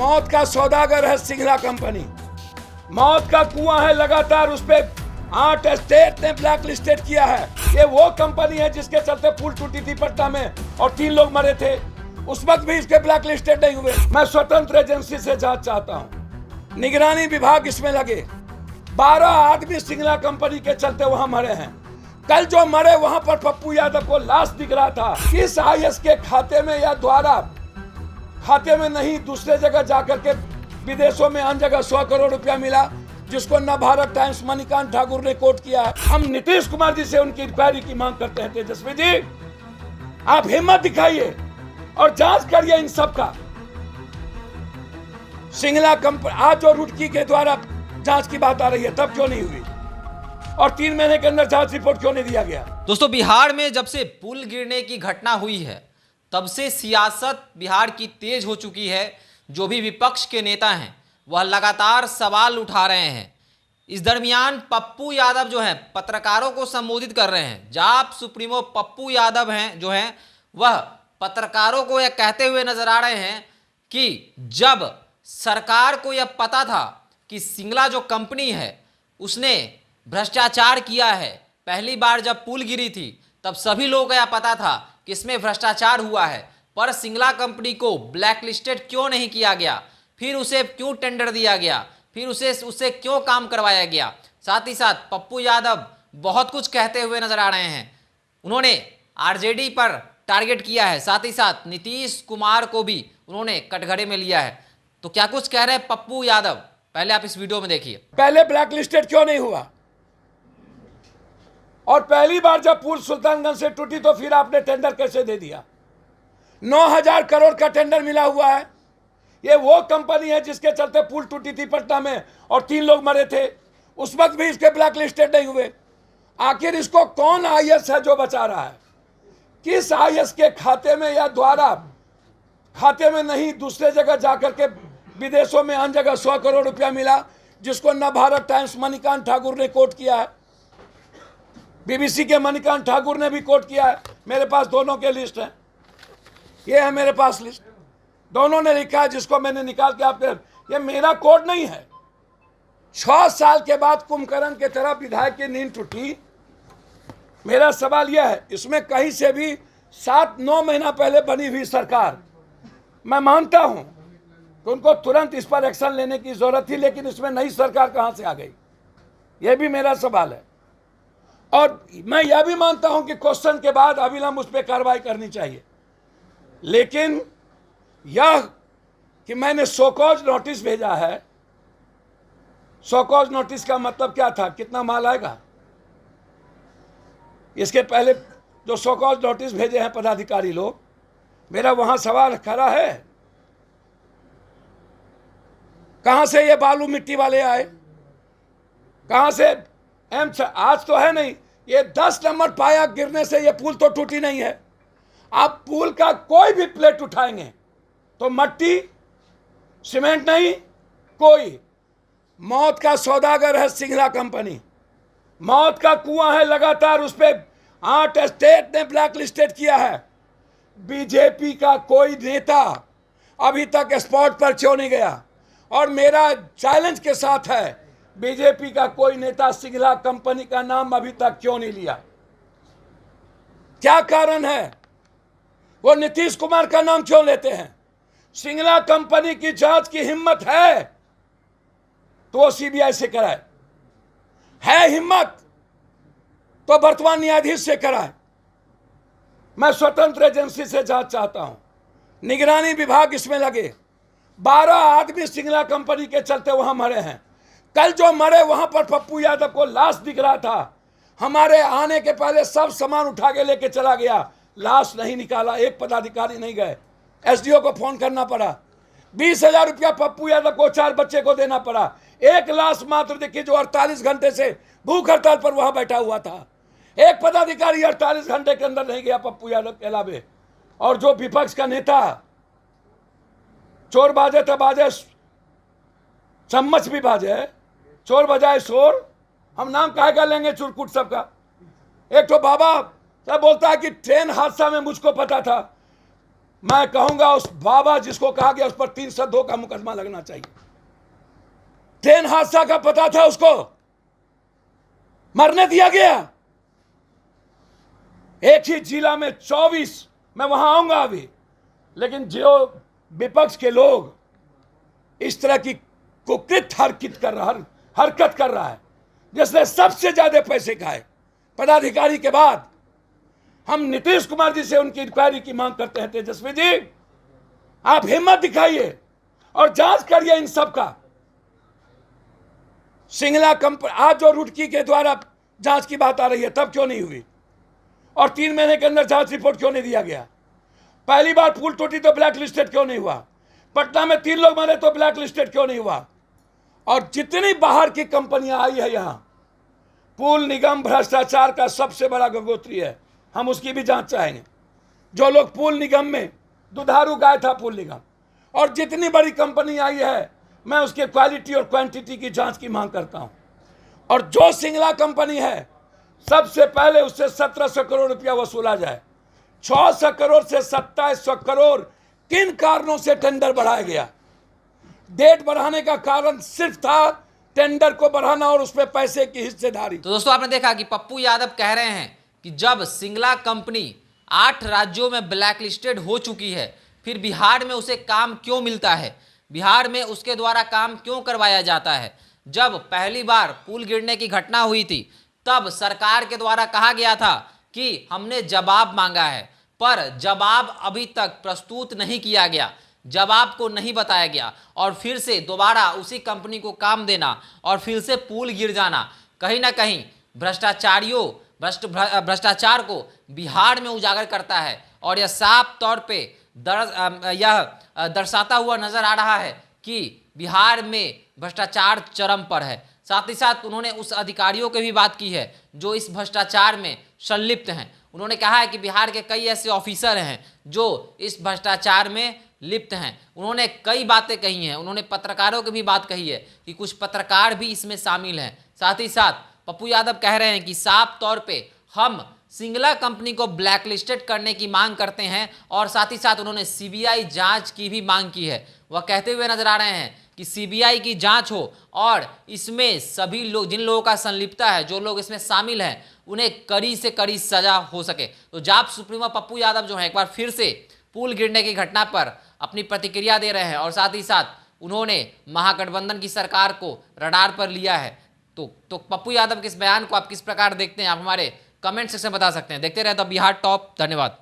मौत का सौदागर है सिंगला कंपनी। मौत का कुआं है लगातार, उस पे 8 स्टेट ने ब्लैक लिस्टेड किया है। ये वो कंपनी है जिसके चलते पुल टूटी थी पटना में और 3 लोग मरे थे। उस वक्त भी इसके ब्लैक लिस्टेड नहीं हुए। मैं स्वतंत्र एजेंसी से जांच चाहता हूं, निगरानी विभाग इसमें लगे। 12 आदमी सिंगला कंपनी के चलते वहां मरे हैं। कल जो मरे वहां पर पप्पू यादव को लाश दिख रहा था। किस आईएएस के खाते में या द्वारा खाते में नहीं, दूसरे जगह जाकर के विदेशों में अन्य जगह 100 करोड़ रुपया मिला, जिसको नवभारत टाइम्स मणिकांत ठाकुर ने कोट किया है। हम नीतीश कुमार जी से उनकी इंक्वायरी की मांग करते हैं। तेजस्वी जी, आप हिम्मत दिखाइए और जांच करिए इन सब का। सिंगला कंपनी आज जो रुड़की के द्वारा जांच की बात आ रही है, तब क्यों नहीं हुई और 3 महीने के अंदर जांच रिपोर्ट क्यों नहीं दिया गया? दोस्तों, बिहार में जब से पुल गिरने की घटना हुई है, तब से सियासत बिहार की तेज हो चुकी है। जो भी विपक्ष के नेता हैं वह लगातार सवाल उठा रहे हैं। इस दरमियान पप्पू यादव जो हैं पत्रकारों को संबोधित कर रहे हैं। जाप सुप्रीमो पप्पू यादव हैं जो हैं, वह पत्रकारों को यह कहते हुए नजर आ रहे हैं कि जब सरकार को यह पता था कि सिंगला जो कंपनी है उसने भ्रष्टाचार किया है, पहली बार जब पुल गिरी थी तब सभी लोगों को यह पता था कि इसमें भ्रष्टाचार हुआ है, पर सिंगला कंपनी को ब्लैक लिस्टेड क्यों नहीं किया गया, फिर उसे क्यों टेंडर दिया गया, फिर उससे क्यों काम करवाया गया। साथ ही साथ पप्पू यादव बहुत कुछ कहते हुए नजर आ रहे हैं। उन्होंने आरजेडी पर टारगेट किया है, साथ ही साथ नीतीश कुमार को भी उन्होंने कटघरे में लिया है। तो क्या कुछ कह रहे हैं पप्पू यादव, पहले आप इस वीडियो में देखिए। पहले ब्लैक लिस्टेड क्यों नहीं हुआ? और पहली बार जब पुल सुल्तानगंज से टूटी तो फिर आपने टेंडर कैसे दे दिया? 9,000 करोड़ का टेंडर मिला हुआ है। ये वो कंपनी है जिसके चलते पुल टूटी थी पटना में और 3 लोग मरे थे। उस वक्त भी इसके ब्लैक लिस्टेड नहीं हुए। आखिर इसको कौन आईएएस है जो बचा रहा है? किस आईएएस के खाते में या द्वारा खाते में नहीं, दूसरे जगह जाकर के विदेशों में अन्य जगह 100 करोड़ रुपया मिला, जिसको नवभारत टाइम्स मणिकांत ठाकुर ने कोट किया है। बीबीसी के मणिकांत ठाकुर ने भी कोट किया है। मेरे पास दोनों के लिस्ट है, ये है मेरे पास लिस्ट। दोनों ने लिखा है, जिसको मैंने निकाल के आपके, ये मेरा कोट नहीं है। 6 साल के बाद कुंभकर्ण के तरह विधायक की नींद टूटी। मेरा सवाल यह है, इसमें कहीं से भी 7-9 महीना पहले बनी हुई सरकार, मैं मानता हूं कि उनको तुरंत इस पर एक्शन लेने की जरूरत थी, लेकिन इसमें नई सरकार कहां से आ गई, यह भी मेरा सवाल है। और मैं यह भी मानता हूं कि क्वेश्चन के बाद अविलंब उस पर कार्रवाई करनी चाहिए, लेकिन यह कि मैंने शोकॉज नोटिस भेजा है। शोकॉज नोटिस का मतलब क्या था? कितना माल आएगा? इसके पहले जो शोकॉज नोटिस भेजे हैं पदाधिकारी लोग, मेरा वहां सवाल खड़ा है, कहां से ये बालू मिट्टी वाले आए? कहां से? आज तो है नहीं, ये 10 नंबर पाया गिरने से ये पुल तो टूटी नहीं है। आप पुल का कोई भी प्लेट उठाएंगे तो मट्टी सीमेंट नहीं, कोई। मौत का सौदागर है सिंगला कंपनी। मौत का कुआं है लगातार, उस पे 8 स्टेट ने ब्लैक लिस्टेड किया है। बीजेपी का कोई नेता अभी तक स्पॉट पर क्यों नहीं गया? और मेरा चैलेंज के साथ है, बीजेपी का कोई नेता सिंगला कंपनी का नाम अभी तक क्यों नहीं लिया? क्या कारण है? वो नीतीश कुमार का नाम क्यों लेते हैं? सिंगला कंपनी की जांच की हिम्मत है तो वो सीबीआई से कराए, है हिम्मत तो वर्तमान न्यायाधीश से कराए। मैं स्वतंत्र एजेंसी से जांच चाहता हूं, निगरानी विभाग इसमें लगे। 12 आदमी सिंगला कंपनी के चलते वहां मरे हैं। कल जो मरे वहां पर पप्पू यादव को लाश दिख रहा था। हमारे आने के पहले सब सामान उठा के लेके चला गया, लाश नहीं निकाला, एक पदाधिकारी नहीं गए। एसडीओ को फोन करना पड़ा। 20,000 रुपया पप्पू यादव को 4 बच्चे को देना पड़ा। एक लाश मात्र देखिए जो 48 घंटे से भूख हड़ताल पर वहां बैठा हुआ था। एक पदाधिकारी 48 घंटे के अंदर नहीं गया पप्पू यादव के अलावे। और जो विपक्ष का नेता चोर बाजे तो बाजे, चम्मच भी बाजे, चोर बजाए शोर, हम नाम काहे का लेंगे चुरकुट सबका। एक तो बाबा सब बोलता है कि ट्रेन हादसा में मुझको पता था, मैं कहूंगा उस बाबा जिसको कहा गया उस पर 302 का मुकदमा लगना चाहिए। ट्रेन हादसा का पता था उसको, मरने दिया गया। एक ही जिला में 24, मैं वहां आऊंगा अभी, लेकिन जो विपक्ष के लोग इस तरह की कुकृत हरकत कर रहा है, जिसने सबसे ज्यादा पैसे खाए पदाधिकारी के बाद, हम नीतीश कुमार जी से उनकी इंक्वायरी की मांग करते हैं। तेजस्वी जी, आप हिम्मत दिखाइए और जांच करिए इन सब का। सिंगला कंपनी आज जो रुड़की के द्वारा जांच की बात आ रही है, तब क्यों नहीं हुई? और 3 महीने के अंदर जांच रिपोर्ट क्यों नहीं दिया गया? पहली बार पुल टूटी तो ब्लैक लिस्टेड क्यों नहीं हुआ? पटना में 3 लोग मरे तो ब्लैक लिस्टेड क्यों नहीं हुआ? और जितनी बाहर की कंपनियां आई है यहां, पुल निगम भ्रष्टाचार का सबसे बड़ा गंगोत्री है, हम उसकी भी जांच चाहेंगे। जो लोग पुल निगम में दुधारू गाय था पुल निगम, और जितनी बड़ी कंपनी आई है, मैं उसके क्वालिटी और क्वांटिटी की जांच की मांग करता हूं। और जो सिंगला कंपनी है, सबसे पहले उससे 1700 करोड़ रुपया वसूला जाए। 600 करोड़ से 2700 करोड़ किन कारणों से टेंडर बढ़ाया गया? डेट बढ़ाने का कारण सिर्फ था टेंडर को बढ़ाना और उसमें पैसे की हिस्सेदारी। तो दोस्तों, आपने देखा कि पप्पू यादव कह रहे हैं कि जब सिंगला कंपनी 8 राज्यों में ब्लैक लिस्टेड हो चुकी है, फिर बिहार में उसे काम क्यों मिलता है, बिहार में उसके द्वारा काम क्यों करवाया जाता है। जब पहली बार पुल गिरने की घटना हुई थी, तब सरकार के द्वारा कहा गया था कि हमने जवाब मांगा है, पर जवाब अभी तक प्रस्तुत नहीं किया गया, जवाब को नहीं बताया गया, और फिर से दोबारा उसी कंपनी को काम देना और फिर से पुल गिर जाना कहीं ना कहीं भ्रष्टाचार को बिहार में उजागर करता है। और यह साफ तौर पे यह दर्शाता हुआ नजर आ रहा है कि बिहार में भ्रष्टाचार चरम पर है। साथ ही साथ उन्होंने उस अधिकारियों की भी बात की है जो इस भ्रष्टाचार में संलिप्त हैं। उन्होंने कहा है कि बिहार के कई ऐसे ऑफिसर हैं जो इस भ्रष्टाचार में लिप्त हैं। उन्होंने कई बातें कही हैं, उन्होंने पत्रकारों की भी बात कही है कि कुछ पत्रकार भी इसमें शामिल हैं। साथ ही साथ पप्पू यादव कह रहे हैं कि साफ तौर पे हम सिंगला कंपनी को ब्लैकलिस्टेड करने की मांग करते हैं, और साथ ही साथ उन्होंने सीबीआई जांच की भी मांग की है। वह कहते हुए नजर आ रहे हैं कि सीबीआई की जांच हो और इसमें सभी लोग, जिन लोगों का संलिप्तता है, जो लोग इसमें शामिल हैं, उन्हें कड़ी से कड़ी सजा हो सके। तो जाप सुप्रीमो पप्पू यादव जो है एक बार फिर से पुल गिरने की घटना पर अपनी प्रतिक्रिया दे रहे हैं, और साथ ही साथ उन्होंने महागठबंधन की सरकार को रडार पर लिया है। तो पप्पू यादव के इस बयान को आप किस प्रकार देखते हैं, आप हमारे कमेंट सेक्शन में बता सकते हैं। देखते रहे द बिहार टॉप। धन्यवाद।